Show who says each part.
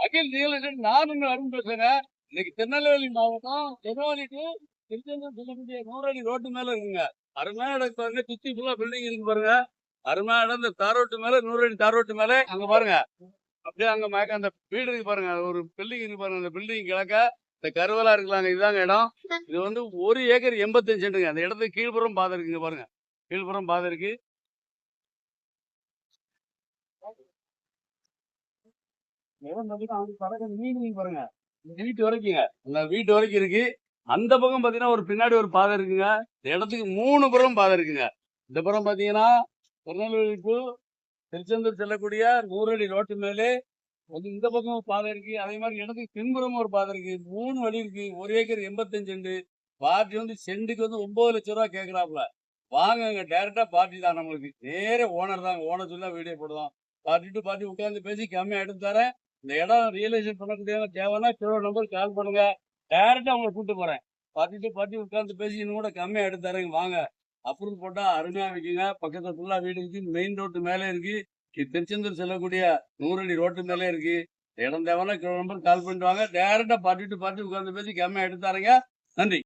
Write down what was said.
Speaker 1: அகில் real estate நான் அருண் பேசுறேங்க. இன்னைக்கு திருநெல்வேலி மாவட்டம் திருநெல்வேலி டு திருச்செந்தூர் செல்லக்கூடிய 100 அடி ரோட்டு மேல இருக்குங்க. அருமையான இடம் பாருங்க. சுத்தி ஃபுல்லா பில்டிங் இருக்கு பாருங்க. அருமையான இடம். இந்த தார் ரோட்டு மேல 100 அடி தார் ரோட்டு மேல அங்க பாருங்க. அப்படியே அங்க மயக்க அந்த வீடு இருக்கு பாருங்க. ஒரு பில்டிங் இருக்கு பாருங்க. அந்த பில்டிங் கிழக்க இந்த கருவலா இருக்கலாங்க. இதுதாங்க இடம். இது வந்து 1 ஏக்கர் 85 சென்ட்டுங்க. அந்த இடத்துக்கு கீழ்புறம் பாதை இருக்குங்க பாருங்க. கீழ்புறம் பாதை இருக்கு. இடம் பாத்தீங்கன்னா அவங்க பறக்கிற மீன் பாருங்க. இந்த வீட்டு வரைக்குங்க. அந்த வீட்டு வரைக்கும் இருக்கு. அந்த பக்கம் பாத்தீங்கன்னா ஒரு பின்னாடி ஒரு பாதை இருக்குங்க. இந்த இடத்துக்கு 3 புறம் பாதை இருக்குங்க. இந்த புறம் பாத்தீங்கன்னா திருநெல்வேலி டு திருச்செந்தூர் செல்லக்கூடிய 100 அடி ரோட்டு மேலே வந்து இந்த பக்கம் பாதை இருக்கு. அதே மாதிரி இடத்துக்கு பின்புறம் ஒரு பாதை இருக்கு. 3 வழி இருக்கு. 1 ஏக்கர் 85 சென்ட். பார்ட்டி வந்து சென்ட்டுக்கு வந்து 9 லட்சம் ரூபா கேட்கறாப்புல. வாங்க அங்க டைரக்டா பார்ட்டி தான் நம்மளுக்கு. நேர ஓனர் தான். ஓனர் சொல்லி தான் வீடியோ போடுவோம். பார்ட்டி டு பார்ட்டி உட்காந்து பேசி கம்மியா எடுத்து தரேன். இந்த இடம் ரியலைசேஷன் பண்ணக்கூடியவங்க தேவைன்னா கீழே நம்பர் கால் பண்ணுங்க. டைரக்டா உங்களை கூப்பிட்டு போறேன். பார்ட்டி டு பார்ட்டி உட்காந்து பேசி இன்னும் கூட கம்மியா எடுத்து தரேங்க. வாங்க. அப்ரூவல் போட்டா அருமையா வைக்குங்க. பக்கத்துல ஃபுல்லா வீடு இருக்கு. மெயின் ரோட்டு மேலே இருக்கு. திருச்செந்தூர் செல்லக்கூடிய 100 அடி ரோட்டு மேலே இருக்கு. இடம் தேவைன்னா கீழே நம்பர் கால் பண்ணிட்டு வாங்க. டைரக்டா பார்ட்டி டு பார்ட்டி உட்காந்து பேசி கம்மியா எடுத்து தரேங்க. நன்றி.